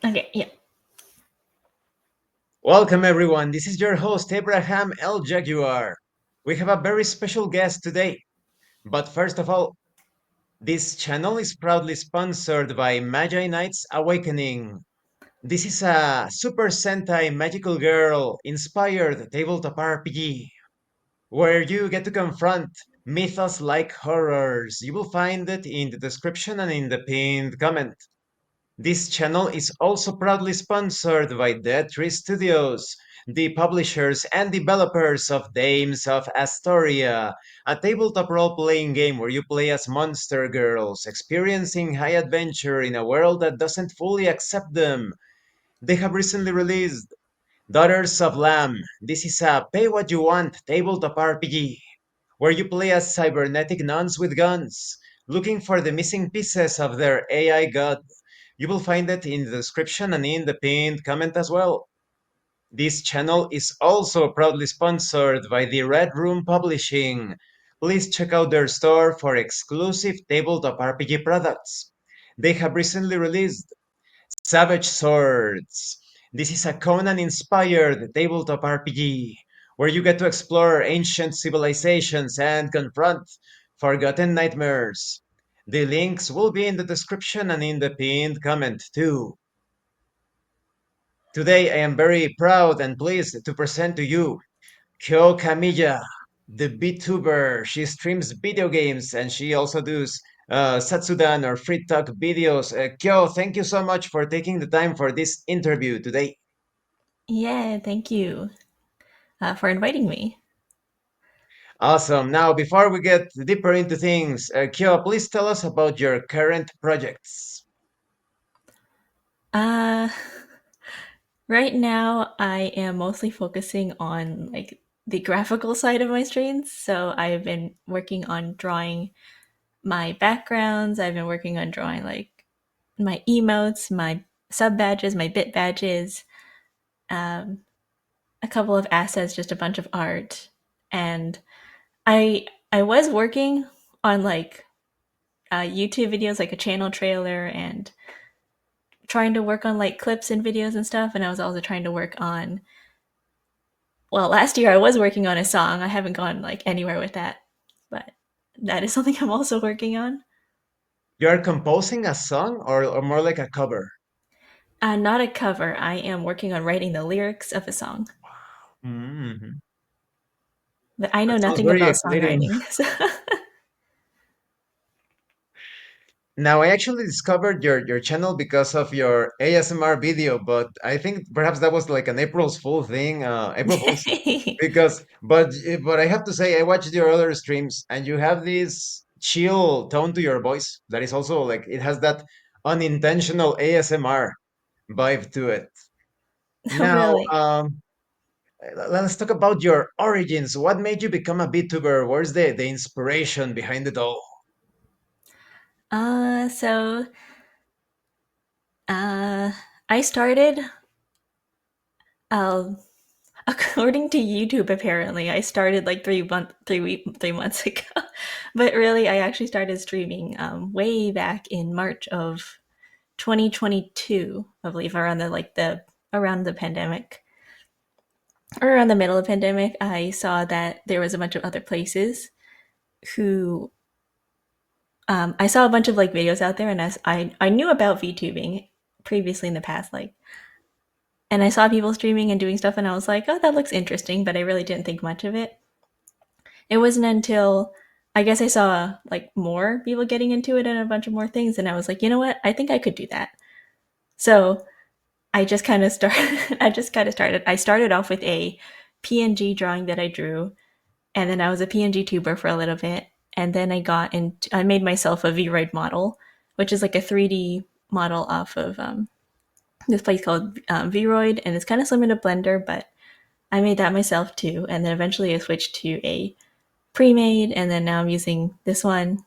Okay, yeah. Welcome, everyone. This is your host, Abraham L. Jaguar. We have a very special guest today. But first of all, this channel is proudly sponsored by Magi-Knights Awakening. This is a Super Sentai magical girl inspired tabletop RPG where you get to confront mythos-like horrors. You will find it in the description and in the pinned comment. This channel is also proudly sponsored by Dead Tree Studios, the publishers and developers of Dames of Asstoria, a tabletop role-playing game where you play as monster girls, experiencing high adventure in a world that doesn't fully accept them. They have recently released Daughters of Lamb. This is a pay-what-you-want tabletop RPG where you play as cybernetic nuns with guns, looking for the missing pieces of their AI god. You will find it in the description and in the pinned comment as well. This channel is also proudly sponsored by the Red Room Publishing. Please check out their store for exclusive tabletop RPG products. They have recently released Savage Swords. This is a Conan inspired tabletop RPG where you get to explore ancient civilizations and confront forgotten nightmares. The links will be in the description and in the pinned comment too. Today I am very proud and pleased to present to you Kyou Kamiya, the VTuber. She streams video games and she also does Satsudan or free talk videos. Kyo, thank you so much for taking the time for this interview today. Yeah, thank you for inviting me. Awesome. Now, before we get deeper into things, Kyo, please tell us about your current projects. Uh, right now, I am mostly focusing on like the graphical side of my streams. So I've been working on drawing my backgrounds. I've been working on drawing like my emotes, my sub badges, my bit badges, um, a couple of assets, just a bunch of art, and I was working on like YouTube videos, like a channel trailer, and trying to work on like clips and videos and stuff. And I was also trying to work on, well, last year I was working on a song. I haven't gone like anywhere with that, but that is something I'm also working on. You are composing a song or more like a cover? Not a cover. I am working on writing the lyrics of a song, Mhm. but I know That sounds nothing very about exciting. songwriting. So Now, I actually discovered your channel because of your ASMR video, but I think perhaps that was like an April's Fool thing, April Fool's, because but I have to say I watched your other streams and you have this chill tone to your voice that is also like it has that unintentional ASMR vibe to it. Now, really. let's talk about your origins. What made you become a VTuber? Where's the inspiration behind it all? So uh, I started uh, according to YouTube, apparently, I started like 3 months ago. But really, I actually started streaming way back in March of 2022, I believe, around the pandemic or around the middle of the pandemic. I saw that there was a bunch of other places who I saw a bunch of like videos out there, and I knew about VTubing previously in the past, like, and I saw people streaming and doing stuff, and I was like, oh, that looks interesting, but I really didn't think much of it. It wasn't until I guess I saw like more people getting into it and a bunch of more things, and I was like, you know what? I think I could do that. So I just kind of started. I just kind of started. I started off with a PNG drawing that I drew, and then I was a PNG tuber for a little bit, and then I made myself a Vroid model, which is like a 3D model off of this place called Vroid, and it's kind of similar to Blender, but I made that myself too. And then eventually I switched to a pre-made, and then now I'm using this one.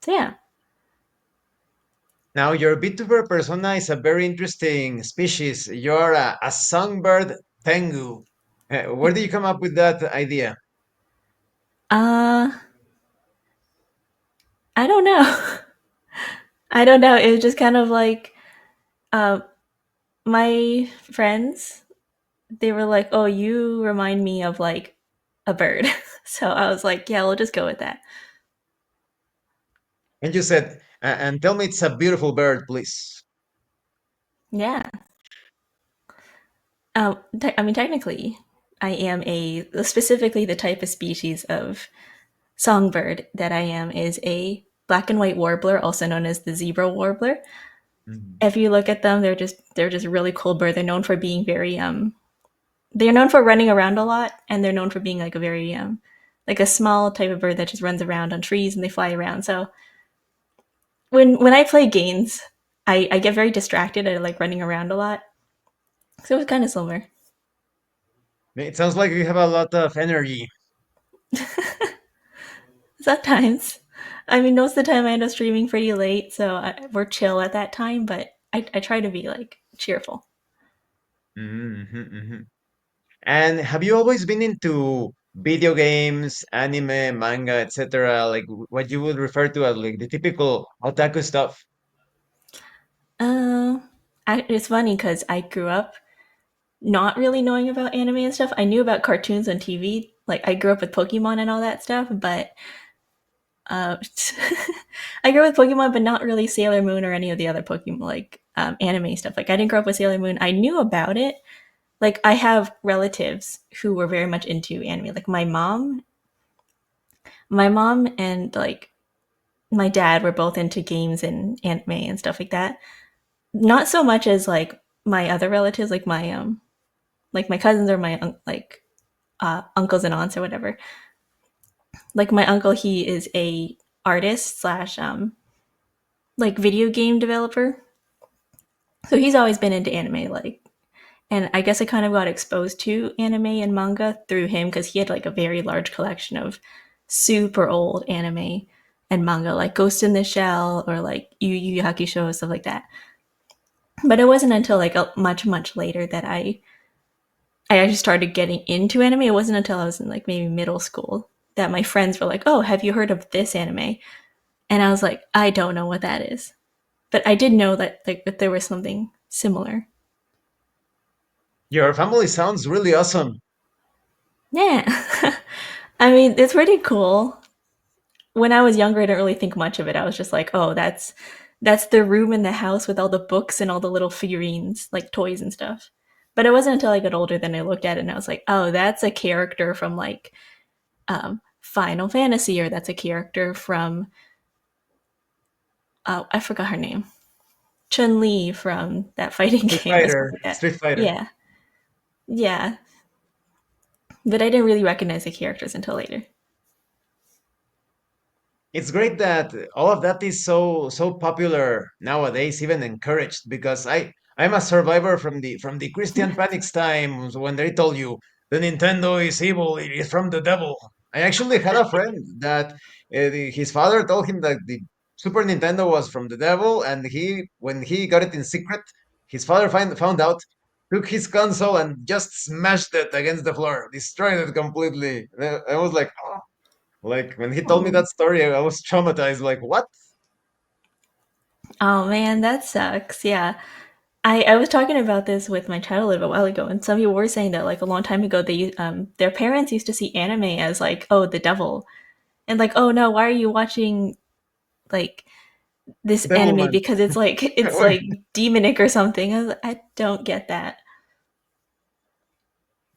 So yeah. Now, your VTuber persona is a very interesting species. You're a songbird tengu. Where did you come up with that idea? Uh, I don't know. I don't know. It was just kind of like, uh, my friends, they were like, "Oh, you remind me of like a bird." So I was like, "Yeah, we'll just go with that." And you said, and tell me it's a beautiful bird, please. Yeah. I mean, technically, I am a specifically the type of species of songbird that I am is a black and white warbler, also known as the zebra warbler. Mhm. If you look at them, they're just really cool bird. They're known for being very they're known for running around a lot, and they're known for being like a very like a small type of bird that just runs around on trees and they fly around. So when I play games, I get very distracted. I like running around a lot. So it was kind of similar. It sounds like you have a lot of energy. Sometimes. I mean, most of the time I end up streaming pretty late, so we're chill at that time, but I try to be like cheerful. Mhm, mhm, mhm. And have you always been into video games, anime, manga, etc., like what you would refer to as like the typical otaku stuff? Uh, it's funny because I grew up not really knowing about anime and stuff. I knew about cartoons on TV. Like I grew up with Pokemon and all that stuff, but uh, I grew up with Pokemon, but not really Sailor Moon or any of the other Pokemon like anime stuff. Like I didn't grow up with Sailor Moon. I knew about it. Like I have relatives who were very much into anime. Like my mom and like my dad were both into games and anime and stuff like that. Not so much as like my other relatives, like my cousins or my like uncles and aunts or whatever. Like my uncle, he is a artist slash like video game developer, so he's always been into anime. Like, and I guess I kind of got exposed to anime and manga through him because he had like a very large collection of super old anime and manga, like Ghost in the Shell or like Yu Yu Hakusho stuff like that. But it wasn't until like much later that I actually started getting into anime. It wasn't until I was in like maybe middle school that my friends were like, "Oh, have you heard of this anime?" And I was like, "I don't know what that is," but I did know that like that there was something similar. Your family sounds really awesome. Yeah, I mean it's pretty cool. When I was younger, I didn't really think much of it. I was just like, "Oh, that's the room in the house with all the books and all the little figurines, like toys and stuff." But it wasn't until I got older then I looked at it and I was like, "Oh, that's a character from like Final Fantasy, or that's a character from I forgot her name, Chun Li from that fighting Street game and stuff Fighter, like that." Street Fighter. Yeah, yeah, but I didn't really recognize the characters until later. It's great that all of that is so popular nowadays, even encouraged, because I'm a survivor from the Christian Panics times when they told you the Nintendo is evil, it is from the devil. I actually had a friend that his father told him that the Super Nintendo was from the devil, and he when he got it in secret, his father found out, took his console and just smashed it against the floor, destroyed it completely. I was like, oh. Like when he told me Oh, that story, I was traumatized. Like, what? oh man, that sucks. Yeah, I was talking about this with my child a little while ago, and some people were saying that like a long time ago, they their parents used to see anime as like, oh, the devil, and like, oh no, why are you watching like this anime Devilman. because it's like demonic or something. I don't get that.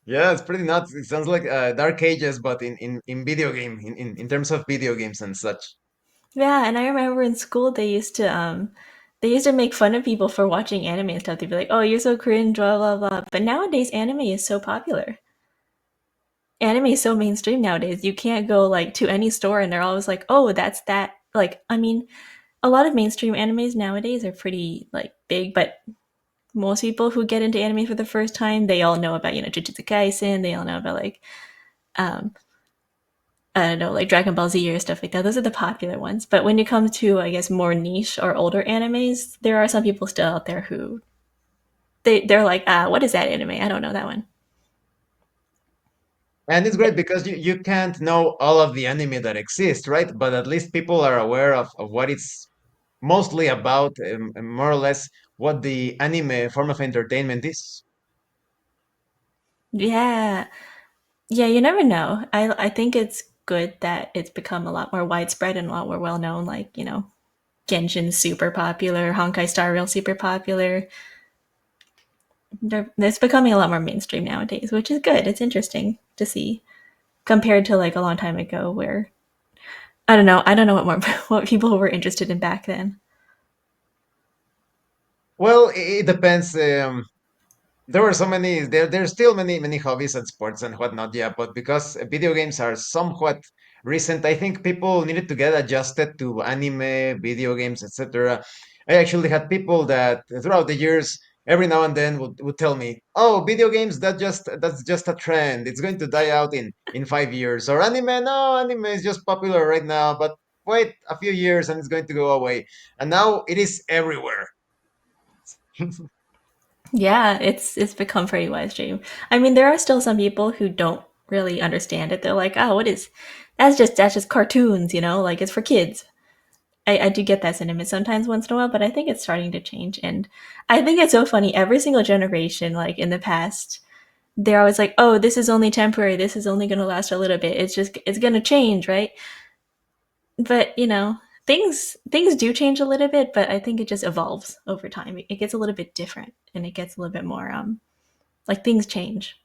Yeah, it's pretty nuts. It sounds like Dark Ages, but in video game, in terms of video games and such. Yeah, and I remember in school they used to make fun of people for watching anime and stuff. They'd be like, "Oh, you're so cringe, blah blah blah." But nowadays, anime is so popular. Anime is so mainstream nowadays. You can't go like to any store and they're always like, "Oh, that's that." Like, I mean, a lot of mainstream animes nowadays are pretty like big, but most people who get into anime for the first time, they all know about Jujutsu Kaisen. They all know about like um, I don't know, like Dragon Ball Z or stuff like that. Those are the popular ones. But when it comes to, I guess, more niche or older animes, there are some people still out there who they're like, what is that anime? I don't know that one. And it's But great because you can't know all of the anime that exists, right? But at least people are aware of what it's mostly about, and more or less what the anime form of entertainment is. Yeah. Yeah, you never know. I think it's good that it's become a lot more widespread and a lot more well known. Like, Genshin's super popular, Honkai Star Rail super popular. It's becoming a lot more mainstream nowadays, which is good. It's interesting to see compared to like a long time ago where I don't know. I don't know what more what people were interested in back then. Well, it depends. There were so many there's still many hobbies and sports and whatnot, yeah, but because video games are somewhat recent, I think people needed to get adjusted to anime, video games, etc. I actually had people that throughout the years every now and then would tell me, oh, video games, that's just a trend, it's going to die out in 5 years, or anime, no, anime is just popular right now, but wait a few years and it's going to go away. And now it is everywhere. Yeah, it's become pretty widestream. I mean, there are still some people who don't really understand it. They're like, "Oh, what is that's just cartoons, like it's for kids." I do get that sentiment sometimes once in a while, but I think it's starting to change. And I think it's so funny. Every single generation, like in the past, they're always like, oh, this is only temporary. This is only going to last a little bit. It's going to change, right? But, things do change a little bit, but I think it just evolves over time. It gets a little bit different and it gets a little bit more, like things change.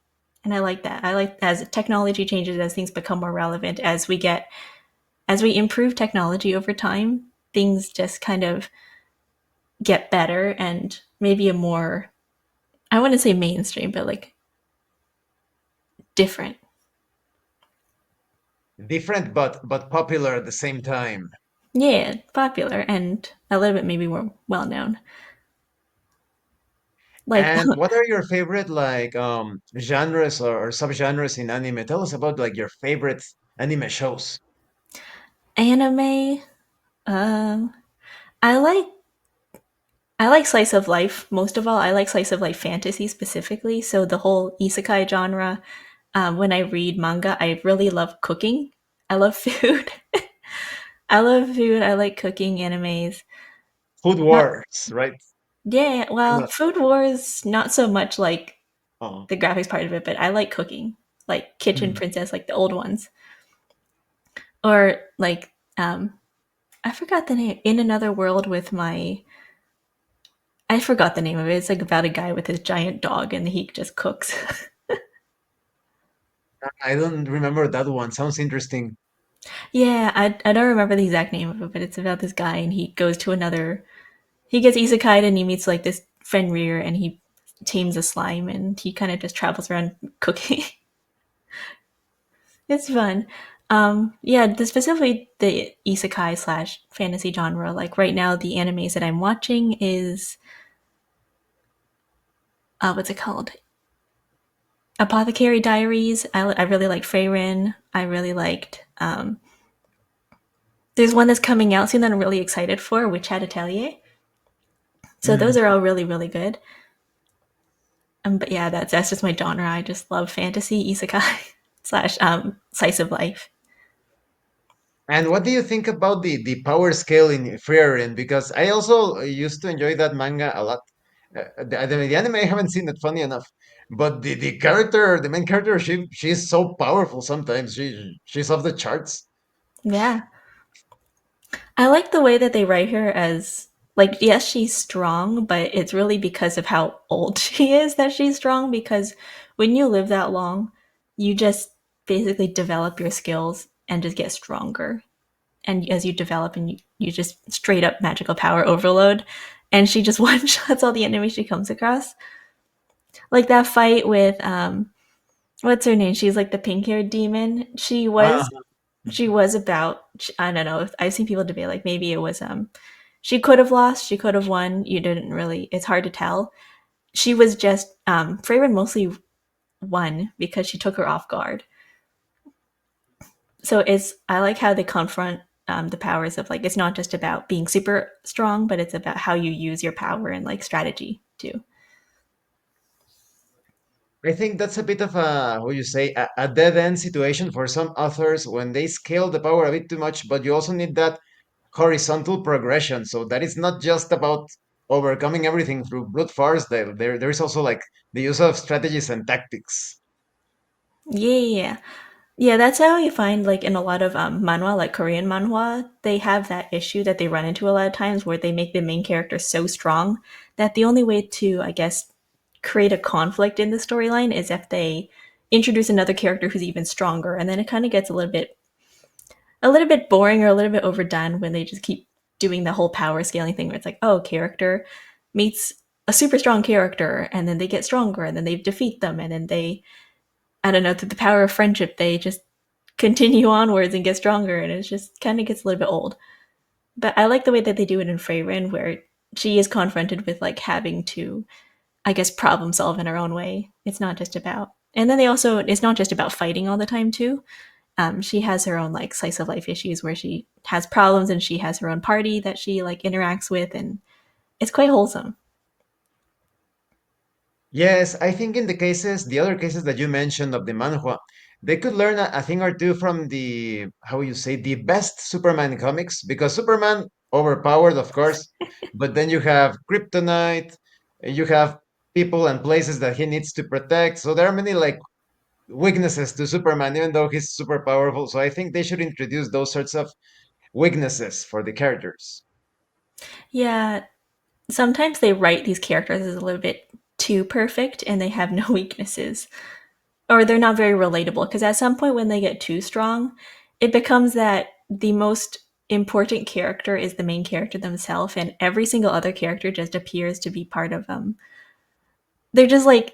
And I like that. I like as technology changes, as things become more relevant, as we improve technology over time, things just kind of get better and maybe a more, I wouldn't say mainstream, but like different. Different but popular at the same time. Yeah, popular and a little bit maybe more well known. Like And what are your favorite like genres or subgenres in anime? Tell us about like your favorite anime shows. anime, um, I like I like slice of life most of all. I like slice of life fantasy specifically. So the whole isekai genre. When I read manga, I really love cooking. I love food. I love food. I like cooking animes. Food Not Wars, right? Yeah, I'm well, not. Food Wars not so much like Oh. the graphics part of it, but I like cooking, like Kitchen Mhm. Princess, like the old ones, or like I forgot the name. In Another World with my I forgot the name of it. It's like about a guy with his giant dog and he just cooks. I don't remember that one. Sounds interesting. Yeah, I don't remember the exact name of it, but it's about this guy and he goes to another. He gets isekai and he meets like this Fenrir and he tames a slime and he kind of just travels around cooking. It's fun. Yeah, specifically the isekai slash fantasy genre. Like right now, the animes that I'm watching is what's it called? Apothecary Diaries. I really liked Freyrin. I really liked. There's one that's coming out soon that I'm really excited for, Witch Hat Atelier. So those Mm. are all really really good. But yeah, that's just my genre. I just love fantasy isekai slash slice of life. And what do you think about the power scale in Frieren? Because I also used to enjoy that manga a lot. The anime I haven't seen it, funny enough. But the character, the main character, she's so powerful sometimes. She's off the charts. Yeah, I like the way that they write her as like yes, she's strong, but it's really because of how old she is that she's strong because when you live that long, you just basically develop your skills and just get stronger. And as you develop and you just straight up magical power overload and she just one shots all the enemies she comes across. Like that fight with what's her name? She's like the pink-haired demon. Ah, She was about I don't know. I've seen people debate like maybe it was she could have lost, she could have won. You didn't really. It's hard to tell. She was just Freyrin mostly won because she took her off guard. So it's I like how they confront the powers of like it's not just about being super strong, but it's about how you use your power and like strategy too. I think that's a bit of a, what you say, a dead end situation for some authors when they scale the power a bit too much, but you also need that horizontal progression. So that is not just about overcoming everything through brute force, there is also like the use of strategies and tactics. Yeah, yeah, yeah. Yeah, that's how you find like in a lot of manhwa, like Korean manhwa, they have that issue that they run into a lot of times where they make the main character so strong that the only way to, I guess, create a conflict in the storyline is if they introduce another character who's even stronger, and then it kind of gets a little bit boring or a little bit overdone when they just keep doing the whole power scaling thing where it's like, oh, character meets a super strong character, and then they get stronger, and then they defeat them, and then they, I don't know, through the power of friendship, they just continue onwards and get stronger, and it just kind of gets a little bit old. But I like the way that they do it in Freyrin, where she is confronted with like having to, I guess, problem solve in her own way. It's not just about, and then they also, it's not just about fighting all the time too. She has her own like slice of life issues where she has problems and she has her own party that she like interacts with, and it's quite wholesome. Yes, I think in the other cases that you mentioned of the manhwa, they could learn a thing or two from the, how you say, the best Superman comics, because Superman overpowered, of course, but then you have kryptonite, you have people and places that he needs to protect. So there are many like weaknesses to Superman, even though he's super powerful. So I think they should introduce those sorts of weaknesses for the characters. Yeah, sometimes they write these characters as a little bit too perfect and they have no weaknesses, or they're not very relatable because at some point when they get too strong, it becomes that the most important character is the main character themselves, and every single other character just appears to be part of they're just like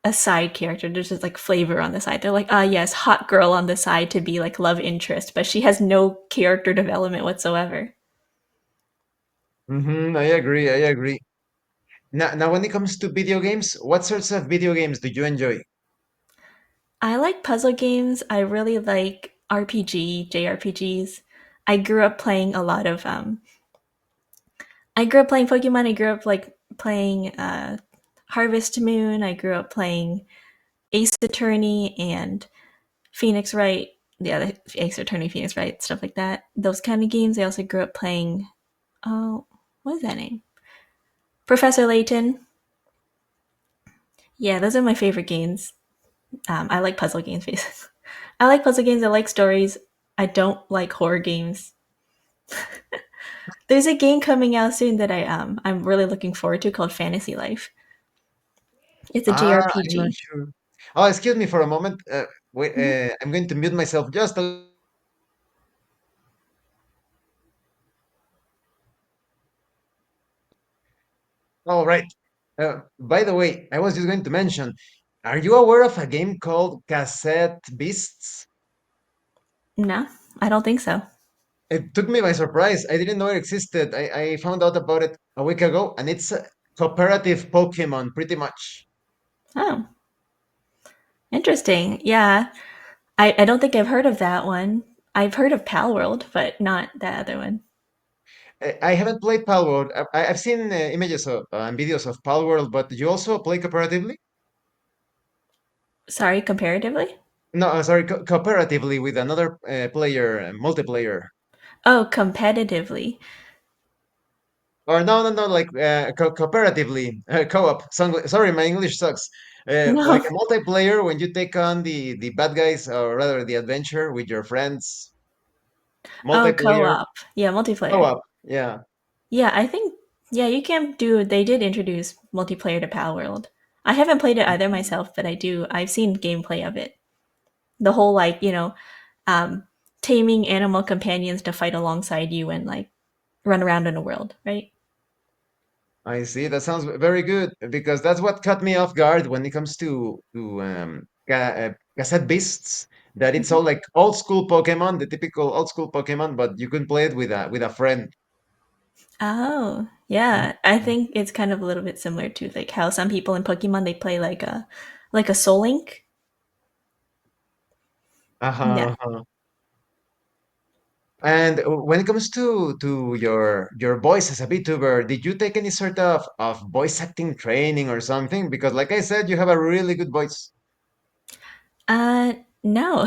a side character. There's just like flavor on the side. They're like, ah, yes, hot girl on the side to be like love interest, but she has no character development whatsoever. I agree. I agree. Now, when it comes to video games, what sorts of video games do you enjoy? I like puzzle games. I really like RPG, JRPGs. I grew up playing a lot of I grew up playing Pokemon. I grew up like playing Harvest Moon. I grew up playing Ace Attorney and Phoenix Wright. Yeah, the Ace Attorney, Phoenix Wright, stuff like that. Those kind of games. I also grew up playing. Oh, what is that name? Professor Layton. Yeah, those are my favorite games. I like puzzle games, basically. I like puzzle games. I like stories. I don't like horror games. There's a game coming out soon that I'm really looking forward to called Fantasy Life. It's a I'm not JRPG. sure. Oh, excuse me for a moment. Wait, Mhm. I'm going to mute myself just a. All right. By the way, I was just going to mention, are you aware of a game called Cassette Beasts? No, I don't think so. It took me by surprise. I didn't know it existed. I found out about it a week ago, and it's a cooperative Pokemon, pretty much. Oh, interesting. Yeah, I don't think I've heard of that one. I've heard of Pal World, but not that other one. I haven't played Palworld. I've seen images of and videos of Palworld, but you also play cooperatively? Sorry, comparatively? No, sorry, cooperatively with another player, multiplayer. Oh, competitively. Or no, like cooperatively, co-op. Sorry, my English sucks. Like No. a multiplayer when you take on the bad guys, or rather the adventure with your friends. Oh, Multiplayer, co-op. Yeah, multiplayer. co-op. Yeah, Yeah, I think yeah, you can do they did introduce multiplayer to Pal World. I haven't played it either myself, but I've seen gameplay of it. The whole like, um taming animal companions to fight alongside you and like run around in a world, right? I see. That sounds very good because that's what caught me off guard when it comes to cassette beasts. That it's Mhm. all like old school Pokemon, the typical old school Pokemon, but you can play it with a friend. Oh, yeah. I think it's kind of a little bit similar to like how some people in Pokemon they play like a Soul Link. Yeah. Uh-huh. Uh-huh. And when it comes to your voice as a VTuber, did you take any sort of voice acting training or something? Because like I said, you have a really good voice. No.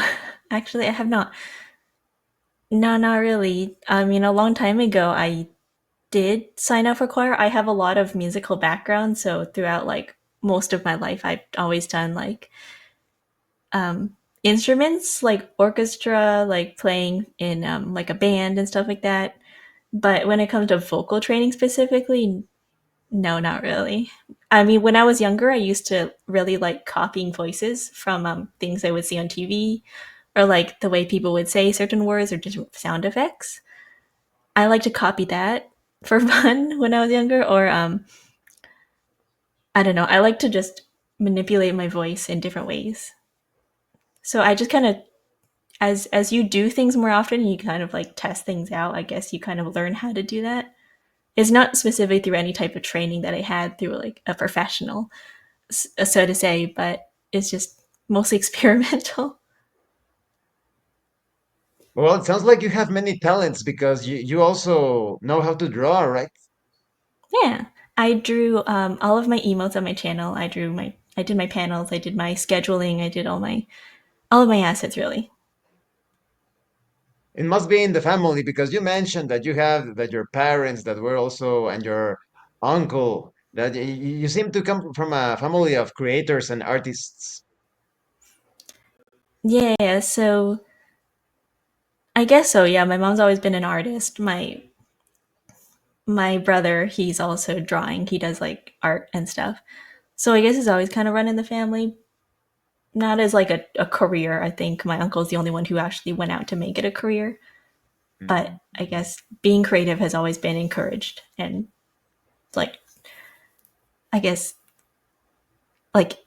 Actually, I have not. No, not really. I mean, a long time ago, I did sign up for choir, I have a lot of musical background, so throughout like most of my life, I've always done like um, instruments, like orchestra, like playing in like a band and stuff like that. But when it comes to vocal training specifically, no, not really. I mean, when I was younger, I used to really like copying voices from things I would see on TV or like the way people would say certain words or just sound effects. I like to copy that for fun when I was younger, or I don't know. I like to just manipulate my voice in different ways. So I just kind of, as you do things more often, you kind of like test things out. I guess you kind of learn how to do that. It's not specifically through any type of training that I had through like a professional, so to say, but it's just mostly experimental. Well, it sounds like you have many talents because you also know how to draw, right? Yeah, I drew all of my emotes on my channel. I did my panels, I did my scheduling, I did all of my assets really. It must be in the family because you mentioned that you have that your parents that were also and your uncle that you seem to come from a family of creators and artists. Yeah, so I guess so. Yeah, my mom's always been an artist. My brother, he's also drawing. He does like art and stuff. So I guess it's always kind of run in the family. Not as like a career. I think my uncle's the only one who actually went out to make it a career. But I guess being creative has always been encouraged and like I guess like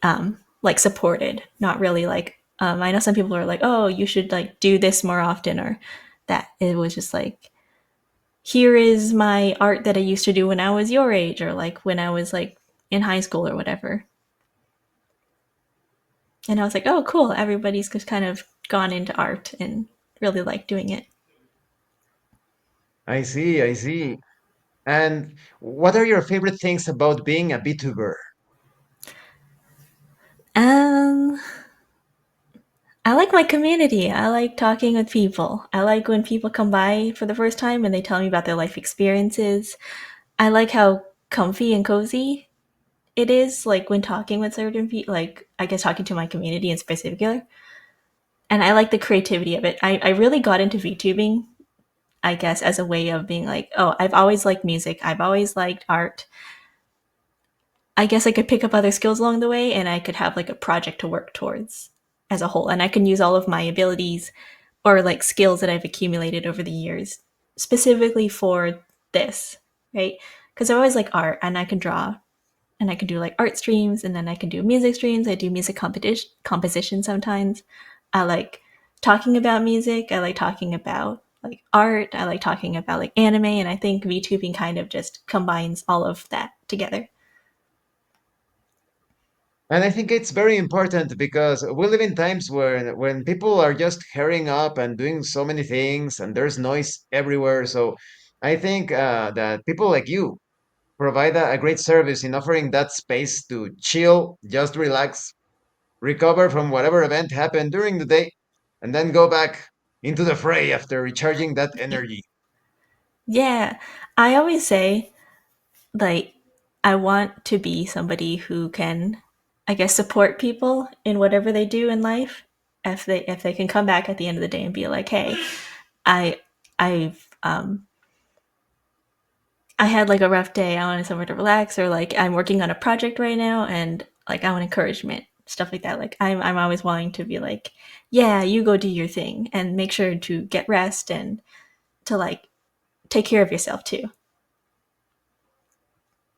supported. Not really like I know some people are like, oh, you should like do this more often or that. It was just like here is my art that I used to do when I was your age or like when I was like in high school or whatever. And I was like, oh, cool. Everybody's just kind of gone into art and really like doing it. I see, I see. And what are your favorite things about being a VTuber? Um, I like my community. I like talking with people. I like when people come by for the first time and they tell me about their life experiences. I like how comfy and cozy it is, like when talking with certain people, like I guess talking to my community in particular. And I like the creativity of it. I really got into VTubing, I guess, as a way of being like, oh, I've always liked music. I've always liked art. I guess I could pick up other skills along the way and I could have like a project to work towards as a whole. And I can use all of my abilities or like skills that I've accumulated over the years specifically for this, right? Because I always like art and I can draw and I can do like art streams and then I can do music streams. I do music composition sometimes. I like talking about music. I like talking about like art. I like talking about like anime. And I think VTubing kind of just combines all of that together. And I think it's very important because we live in times when people are just hurrying up and doing so many things and there's noise everywhere. So I think that people like you provide a great service in offering that space to chill, just relax, recover from whatever event happened during the day, and then go back into the fray after recharging that energy. Yeah. I always say, like, I want to be somebody who can, I guess, support people in whatever they do in life. If they can come back at the end of the day and be like, hey, I I had like a rough day. I wanted somewhere to relax, or like I'm working on a project right now, and like I want encouragement, stuff like that. Like I'm always wanting to be like, yeah, you go do your thing, and make sure to get rest and to like take care of yourself too.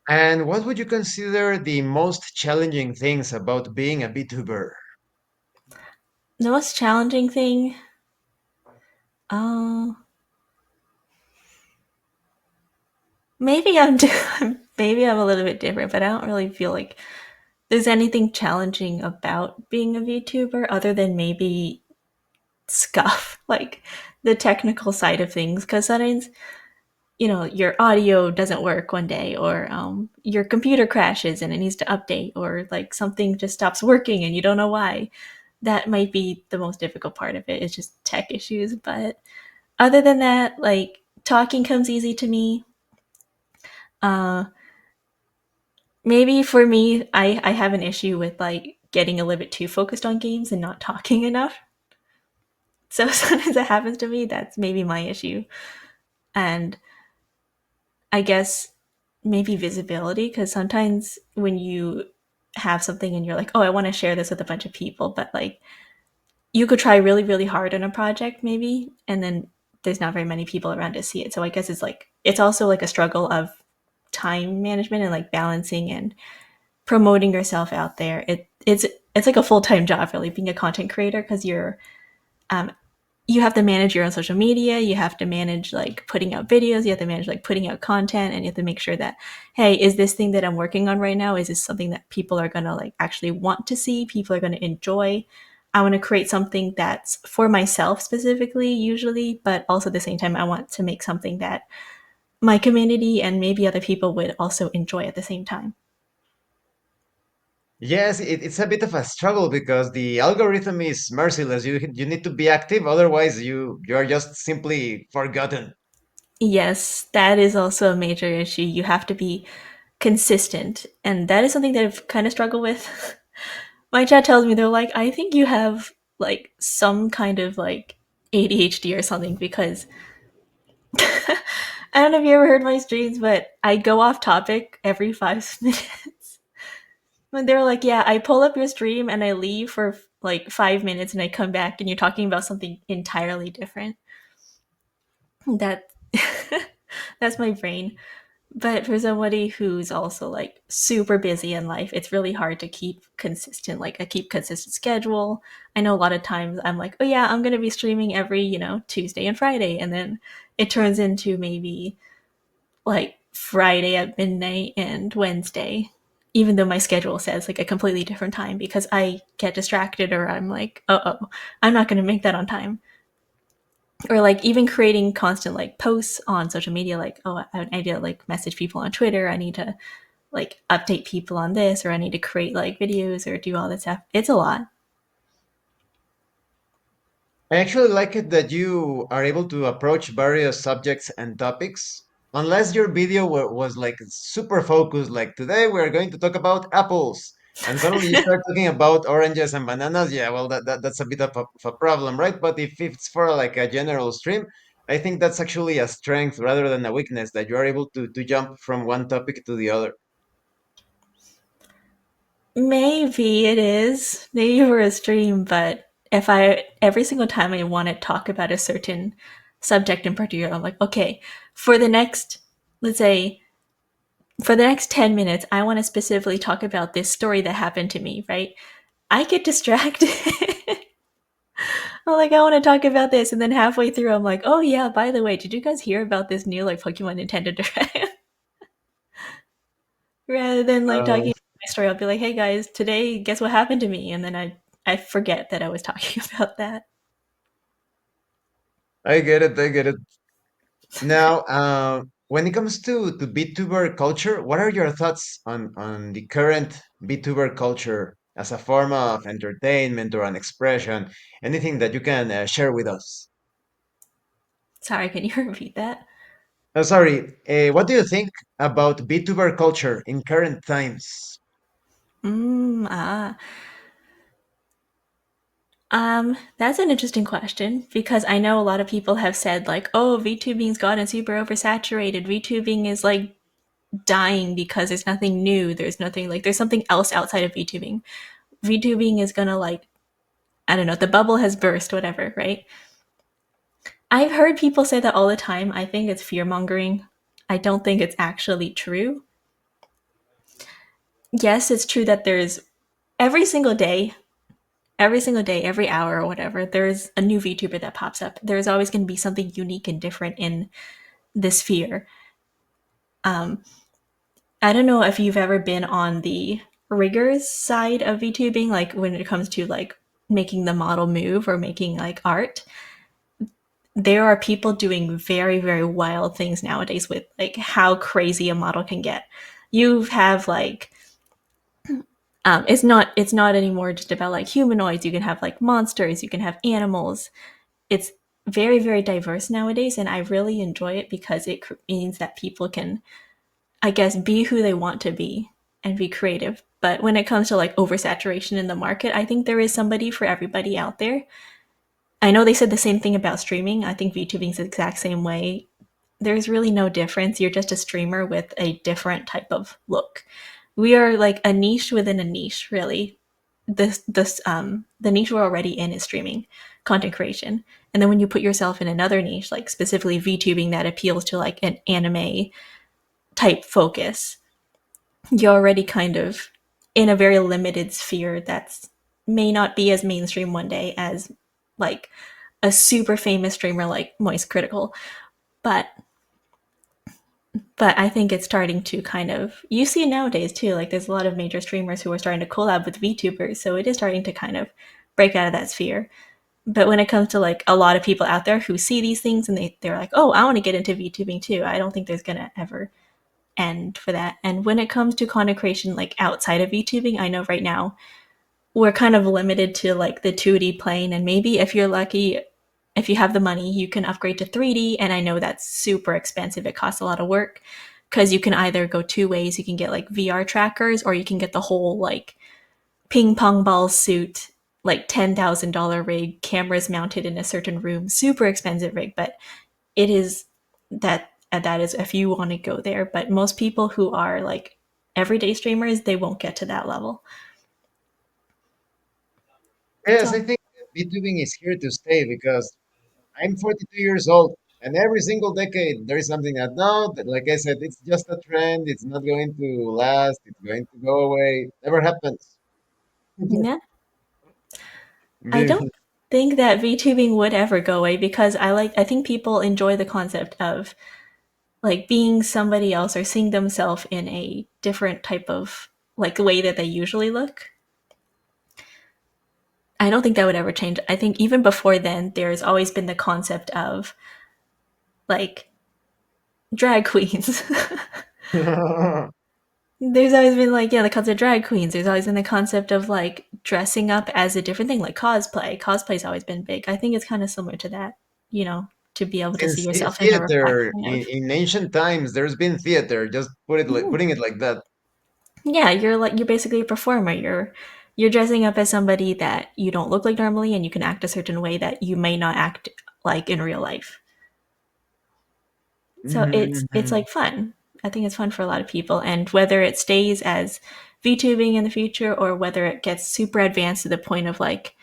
And what would you consider the most challenging things about being a VTuber? The most challenging thing, uh, maybe maybe I'm a little bit different, but I don't really feel like there's anything challenging about being a VTuber other than maybe scuff, like the technical side of things. Because sometimes your audio doesn't work one day or your computer crashes and it needs to update or like something just stops working and you don't know why. That might be the most difficult part of it. It's just tech issues. But other than that, like talking comes easy to me. Uh, Maybe for me, I have an issue with like getting a little bit too focused on games and not talking enough. So sometimes it happens to me. That's maybe my issue. And I guess maybe visibility, because sometimes when you have something and you're like, oh, I want to share this with a bunch of people, but like you could try really, really hard on a project maybe, and then there's not very many people around to see it. So I guess it's also like a struggle of time management and like balancing and promoting yourself out there. It's like a full time job really being a content creator because um, you have to manage your own social media, you have to manage like putting out videos, you have to manage like putting out content, and you have to make sure that, hey, is this thing that I'm working on right now, is this something that people are going to like actually want to see, people are going to enjoy. I want to create something that's for myself specifically usually, but also at the same time I want to make something that my community and maybe other people would also enjoy at the same time. Yes, it's a bit of a struggle because the algorithm is merciless. You need to be active, otherwise you are just simply forgotten. Yes, that is also a major issue. You have to be consistent, and that is something that I've kind of struggled with. My chat tells me, they're like, I think you have like some kind of like ADHD or something because I don't know if you ever heard my streams, but I go off topic every 5 minutes. When they're like, yeah, I pull up your stream and I leave for like 5 minutes and I come back and you're talking about something entirely different. That that's my brain. But for somebody who's also like super busy in life, it's really hard to keep consistent, like a keep consistent schedule. I know a lot of times I'm like, oh yeah, I'm going to be streaming every, Tuesday and Friday. And then it turns into maybe like Friday at midnight and Wednesday, even though my schedule says like a completely different time because I get distracted or I'm like, oh, I'm not going to make that on time. Or like even creating constant like posts on social media, like, oh, I need to like message people on Twitter. I need to like update people on this, or I need to create like videos or do all this stuff. It's a lot. I actually like it that you are able to approach various subjects and topics. Unless your video was like super focused, like today we're going to talk about apples, and suddenly you start talking about oranges and bananas. Yeah, well, that's a bit of a problem, right? But if it's for like a general stream, I think that's actually a strength rather than a weakness that you are able to jump from one topic to the other. Maybe it is. Maybe for a stream, but if I every single time I want to talk about a certain subject in particular, I'm like, okay, for the next, let's say, for the next 10 minutes, I want to specifically talk about this story that happened to me, right? I get distracted. I'm like, I want to talk about this. And then halfway through, I'm like, oh, yeah, by the way, did you guys hear about this new like Pokemon Nintendo Direct? Rather than like talking Uh, about my story, I'll be like, hey guys, today, guess what happened to me? And then I forget that I was talking about that. I get it. I get it. Now, when it comes to VTuber culture, what are your thoughts on the current VTuber culture as a form of entertainment or an expression? Anything that you can share with us? Sorry, can you repeat that? Sorry, what do you think about VTuber culture in current times? Ah. That's an interesting question because I know a lot of people have said like, oh, VTubing's gotten super oversaturated. VTubing is like dying because there's nothing new. There's nothing like there's something else outside of VTubing. VTubing is gonna like, I don't know, the bubble has burst, whatever, right? I've heard people say that all the time. I think it's fear mongering. I don't think it's actually true. Yes, it's true that there's every single day, every hour or whatever, there's a new VTuber that pops up. There's always going to be something unique and different in this sphere. Um, I don't know if you've ever been on the riggers side of VTubing, like when it comes to like making the model move or making like art. There are people doing very, very wild things nowadays with like how crazy a model can get. You have like it's not anymore just about like humanoids. You can have like monsters, you can have animals. It's very, very diverse nowadays, and I really enjoy it because it means that people can I guess, be who they want to be and be creative. But when it comes to like oversaturation in the market, I think there is somebody for everybody out there. I know they said the same thing about streaming. I think VTubing is the exact same way. There's really no difference. You're just a streamer with a different type of look. We are like a niche within a niche, really. The niche we're already in is streaming, content creation. And then when you put yourself in another niche, like specifically VTubing that appeals to like an anime type focus, you're already kind of in a very limited sphere that's may not be as mainstream one day as like a super famous streamer like Moist Critical. But I think it's starting to kind of you see it nowadays too. Like there's a lot of major streamers who are starting to collab with VTubers, so it is starting to kind of break out of that sphere. But when it comes to like a lot of people out there who see these things and they're like, oh, I want to get into VTubing too. I don't think there's gonna ever end for that. And when it comes to content creation like outside of VTubing, I know right now we're kind of limited to like the 2D plane, and maybe if you're lucky, if you have the money, you can upgrade to 3D, and I know that's super expensive. It costs a lot of work because you can either go two ways. You can get like VR trackers or you can get the whole like ping pong ball suit, like $10,000 rig, cameras mounted in a certain room, super expensive rig, but it is that is if you want to go there. But most people who are like everyday streamers, they won't get to that level. Yes, So I think VTubing is here to stay because I'm 42 years old, and every single decade there is something that no, like I said, it's just a trend. It's not going to last. It's going to go away. Never happens. yeah, I don't think that VTubing would ever go away because I think people enjoy the concept of like being somebody else or seeing themselves in a different type of like way that they usually look. I don't think that would ever change. I think even before then, there's always been the concept of like drag queens. There's always been like, yeah, the concept of drag queens. There's always been the concept of like dressing up as a different thing, like cosplay. Cosplay's always been big. I think it's kind of similar to that, you know, to be able to see Since yourself in a theater reflection of. in ancient times, there's been theater. Just Mm. putting it like that. Yeah, you're basically a performer. You're dressing up as somebody that you don't look like normally, and you can act a certain way that you may not act like in real life. So it's Mhm. like fun. I think it's fun for a lot of people, and whether it stays as VTubing in the future or whether it gets super advanced to the point of like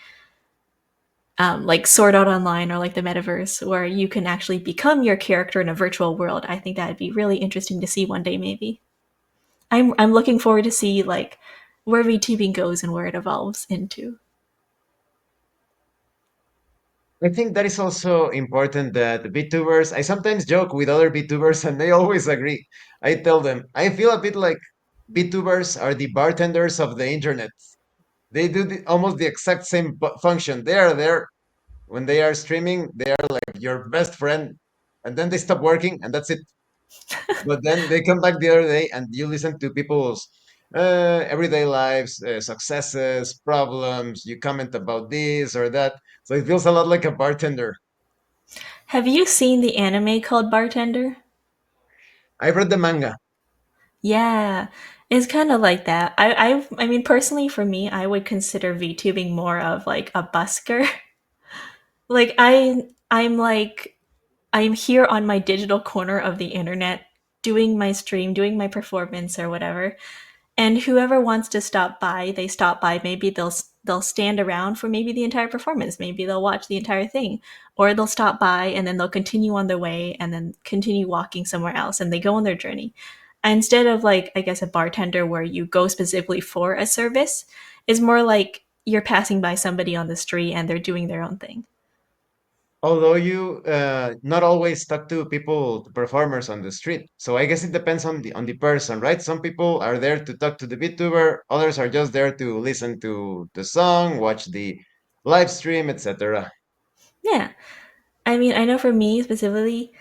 Sword Art Online or like the metaverse, where you can actually become your character in a virtual world. I think that'd be really interesting to see one day. Maybe I'm looking forward to see like where VTubing goes and where it evolves into. I think that is also important that VTubers, I sometimes joke with other VTubers and they always agree. I tell them, I feel a bit like VTubers are the bartenders of the internet. They do almost the exact same function. They are there when they are streaming, they are like your best friend, and then they stop working and that's it. But then they come back the other day and you listen to people's everyday lives, successes, problems. You comment about this or that. So it feels a lot like a bartender. Have you seen the anime called Bartender? I read the manga. Yeah, it's kind of like that. I mean, personally, for me, I would consider VTubing more of like a busker. Like I'm here on my digital corner of the internet doing my stream, doing my performance or whatever. And whoever wants to stop by, they stop by. Maybe they'll stand around for maybe the entire performance. Maybe they'll watch the entire thing, or they'll stop by and then they'll continue on their way and then continue walking somewhere else and they go on their journey. Instead of like I guess a bartender where you go specifically for a service, is more like you're passing by somebody on the street and they're doing their own thing. Although you not always talk to people, to performers on the street. So I guess it depends on the person, right? Some people are there to talk to the VTuber, others are just there to listen to the song, watch the live stream, etc. Yeah. I mean, I know for me specifically,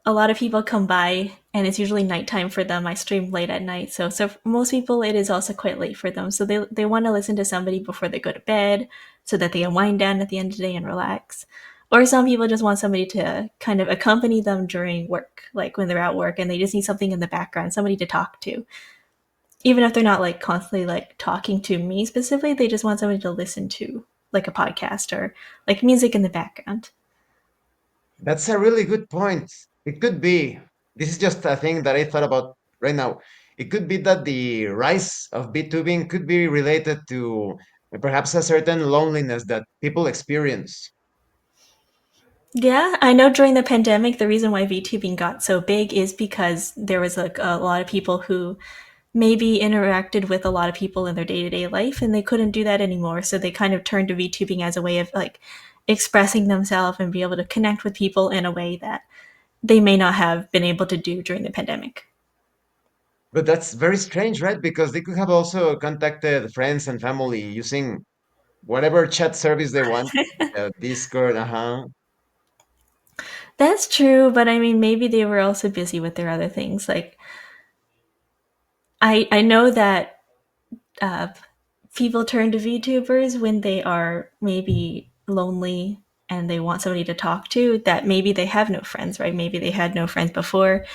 a lot of people come by and it's usually nighttime for them. I stream late at night. So for most people it is also quite late for them. So they want to listen to somebody before they go to bed so that they can wind down at the end of the day and relax. Or some people just want somebody to kind of accompany them during work, like when they're at work and they just need something in the background, somebody to talk to. Even if they're not like constantly like talking to me specifically, they just want somebody to listen to, like a podcast or like music in the background. That's a really good point. It could be, this is just a thing that I thought about right now. It could be that the rise of VTubing could be related to perhaps a certain loneliness that people experience. Yeah, I know during the pandemic, the reason why VTubing got so big is because there was like a lot of people who maybe interacted with a lot of people in their day to day life and they couldn't do that anymore. So they kind of turned to VTubing as a way of like expressing themselves and be able to connect with people in a way that they may not have been able to do during the pandemic. But that's very strange, right? Because they could have also contacted friends and family using whatever chat service they want, Discord, uh-huh. That's true, but I mean, maybe they were also busy with their other things. Like, I know that uh, people turn to VTubers when they are maybe lonely and they want somebody to talk to, that maybe they have no friends, right? Maybe they had no friends before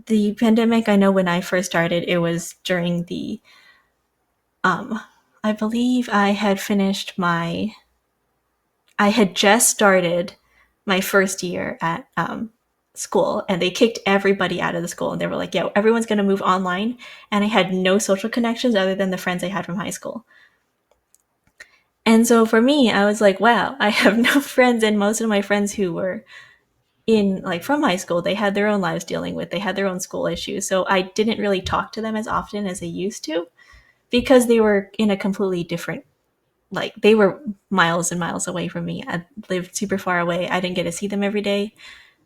the pandemic. I know when I first started, it was during the, um, I believe I had just started my first year at school and they kicked everybody out of the school and they were like, yeah, everyone's going to move online. And I had no social connections other than the friends I had from high school. And so for me, I was like, wow, I have no friends. And most of my friends who were in like from high school, they had their own lives dealing with, they had their own school issues. So I didn't really talk to them as often as I used to because they were in a completely different, like they were miles and miles away from me. I lived super far away. I didn't get to see them every day.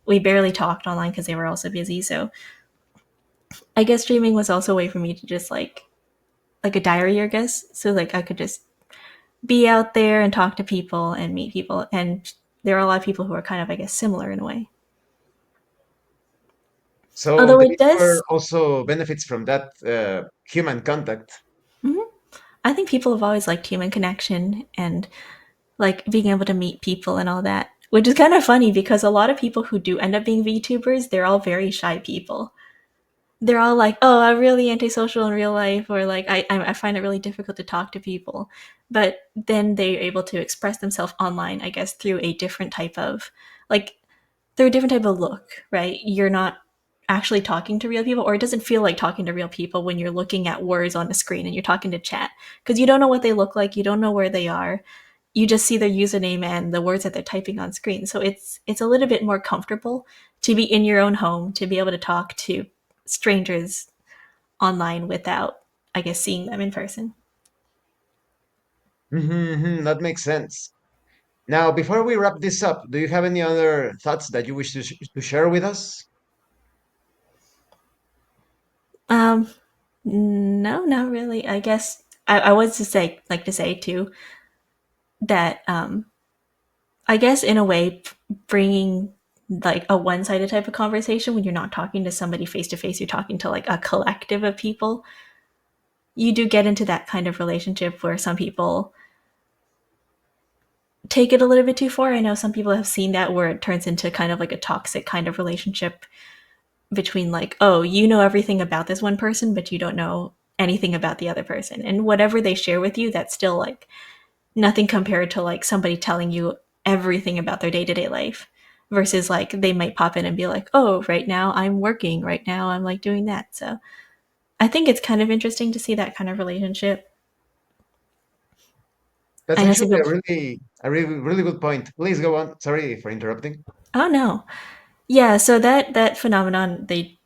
We barely talked online because they were also busy. So I guess streaming was also a way for me to just like a diary, I guess. So like I could just be out there and talk to people and meet people. And there are a lot of people who are kind of, I guess, similar in a way. So Although it there were does, also benefits from that human contact. mhm, I think people have always liked human connection and like being able to meet people and all that, which is kind of funny because a lot of people who do end up being VTubers, they're all very shy people. They're all like, "Oh, I'm really antisocial in real life," or like, I find it really difficult to talk to people." But then they're able to express themselves online, I guess, through a different type of like through a different type of look, right? You're not actually talking to real people, or it doesn't feel like talking to real people when you're looking at words on the screen and you're talking to chat because you don't know what they look like, you don't know where they are, you just see their username and the words that they're typing on screen. So it's a little bit more comfortable to be in your own home, to be able to talk to strangers online without, I guess, seeing them in person. That makes sense. Now, before we wrap this up, do you have any other thoughts that you wish to share with us? Um, no, not really. I guess I was to say, like to say too, that I guess in a way, bringing like a one-sided type of conversation when you're not talking to somebody face to face, you're talking to like a collective of people. You do get into that kind of relationship where some people take it a little bit too far. I know some people have seen that where it turns into kind of like a toxic kind of relationship between like, oh, you know everything about this one person, but you don't know anything about the other person. And whatever they share with you, that's still like nothing compared to like somebody telling you everything about their day-to-day life versus like they might pop in and be like, oh, right now I'm working, right now I'm like doing that. So I think it's kind of interesting to see that kind of relationship. That's I know some actually people, a really good point. Please go on. Sorry for interrupting. oh no, yeah, so that phenomenon, they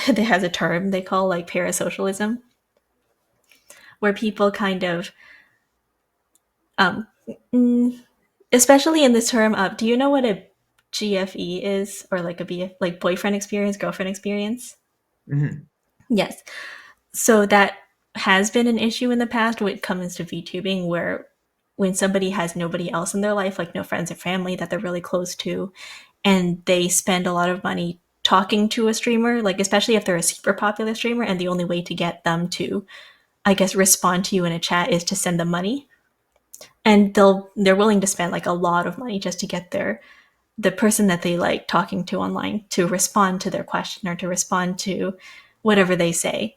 it has a term they call like parasocialism, where people kind of um mm, especially in this term of, do you know what a GFE is, or like a BF, like boyfriend experience, girlfriend experience? Mhm. Yes. So that has been an issue in the past when it comes to VTubing, where when somebody has nobody else in their life, like no friends or family that they're really close to, and they spend a lot of money talking to a streamer, like especially if they're a super popular streamer, and the only way to get them to, I guess, respond to you in a chat is to send them money. and they're willing to spend like a lot of money just to get the person that they like talking to online to respond to their question or to respond to whatever they say.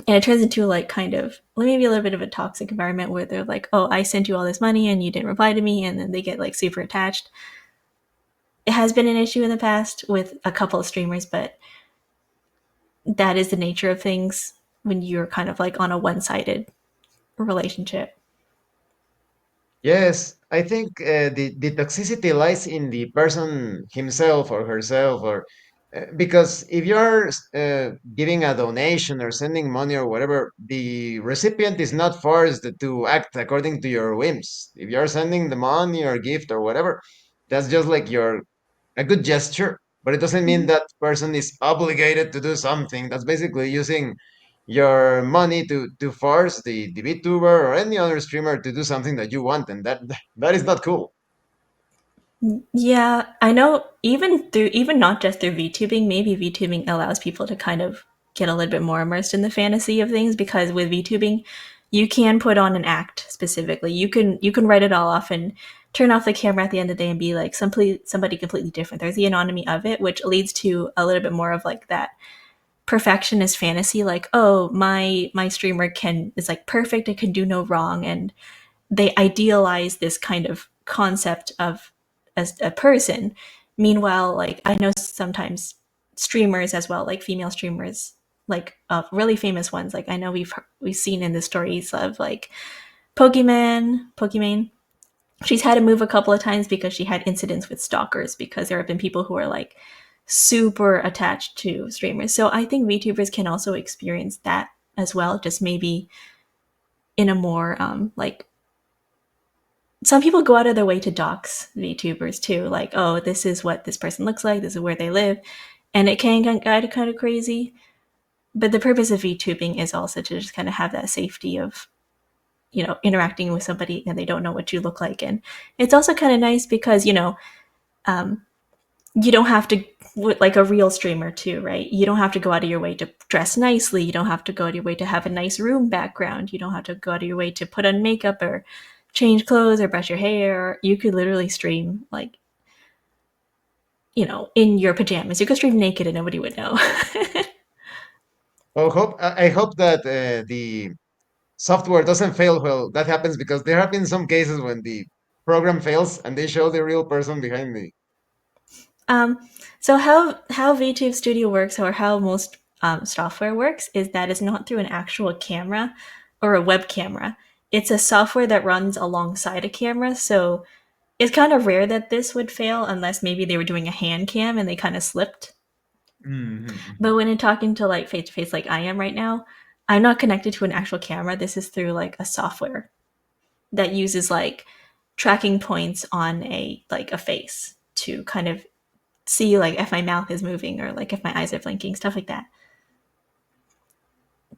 And it turns into like kind of maybe a little bit of a toxic environment where they're like, oh, I sent you all this money and you didn't reply to me, and then they get like super attached. It has been an issue in the past with a couple of streamers, but that is the nature of things when you're kind of like on a one-sided relationship. Yes, I think the toxicity lies in the person himself or herself, or because if you're giving a donation or sending money or whatever, the recipient is not forced to act according to your whims. If you're sending the money or gift or whatever, that's just like your a good gesture, but it doesn't mean that person is obligated to do something. That's basically using your money to force the VTuber or any other streamer to do something that you want, and that is not cool. Yeah, I know even not just through VTubing, maybe VTubing allows people to kind of get a little bit more immersed in the fantasy of things because with VTubing, you can put on an act specifically. You can write it all off and turn off the camera at the end of the day and be like somebody completely different. There's the anonymity of it, which leads to a little bit more of like that perfectionist fantasy, like, oh, my streamer can is like perfect, it can do no wrong, and they idealize this kind of concept of as a person. Meanwhile, like I know sometimes streamers as well, like female streamers, like really famous ones. Like I know we've seen in the stories of like Pokemon. She's had to move a couple of times because she had incidents with stalkers because there have been people who are like super attached to streamers. So I think VTubers can also experience that as well, just maybe in a more like some people go out of their way to dox VTubers too, like, oh, this is what this person looks like, this is where they live, and it can get kind of crazy. But the purpose of VTubing is also to just kind of have that safety of interacting with somebody and they don't know what you look like, and it's also kind of nice because um, you don't have to like a real streamer too, right? You don't have to go out of your way to dress nicely. You don't have to go out of your way to have a nice room background. You don't have to go out of your way to put on makeup or change clothes or brush your hair. You could literally stream like in your pajamas. You could stream naked and nobody would know. Well, I hope that the software doesn't fail. Well, that happens because there have been some cases when the program fails and they show the real person behind the. um, so how VTube Studio works, or how most software works, is that it's not through an actual camera or a web camera. It's a software that runs alongside a camera. So it's kind of rare that this would fail unless maybe they were doing a hand cam and they kind of slipped. But Mhm. when I'm talking to like face to face like I am right now, I'm not connected to an actual camera. This is through like a software that uses like tracking points on a face to kind of see like if my mouth is moving or like if my eyes are blinking, stuff like that.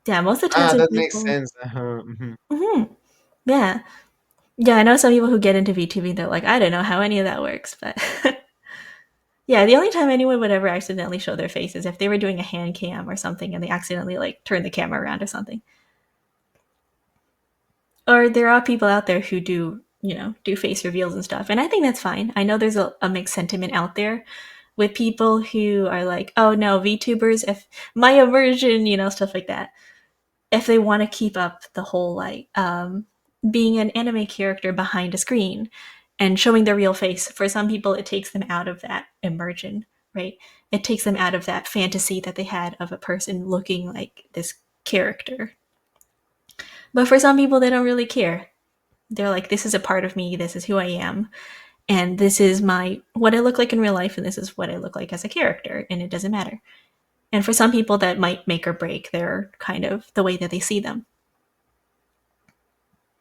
Yeah, most of the time Ah, some that makes people. sense. Mhm. Mhm. Yeah. Yeah, I know some people who get into VTuber, they're like, I don't know how any of that works, but yeah, the only time anyone would ever accidentally show their face is if they were doing a hand cam or something and they accidentally like turned the camera around or something. Or there are people out there who do face reveals and stuff, and I think that's fine. I know there's a mixed sentiment out there with people who are like, oh no, VTubers, if my immersion, stuff like that. If they want to keep up the whole like being an anime character behind a screen and showing their real face, for some people it takes them out of that immersion, right? It takes them out of that fantasy that they had of a person looking like this character. But for some people they don't really care. They're like, this is a part of me, this is who I am, and this is my what I look like in real life, and this is what I look like as a character, and it doesn't matter. And for some people that might make or break their kind of the way that they see them.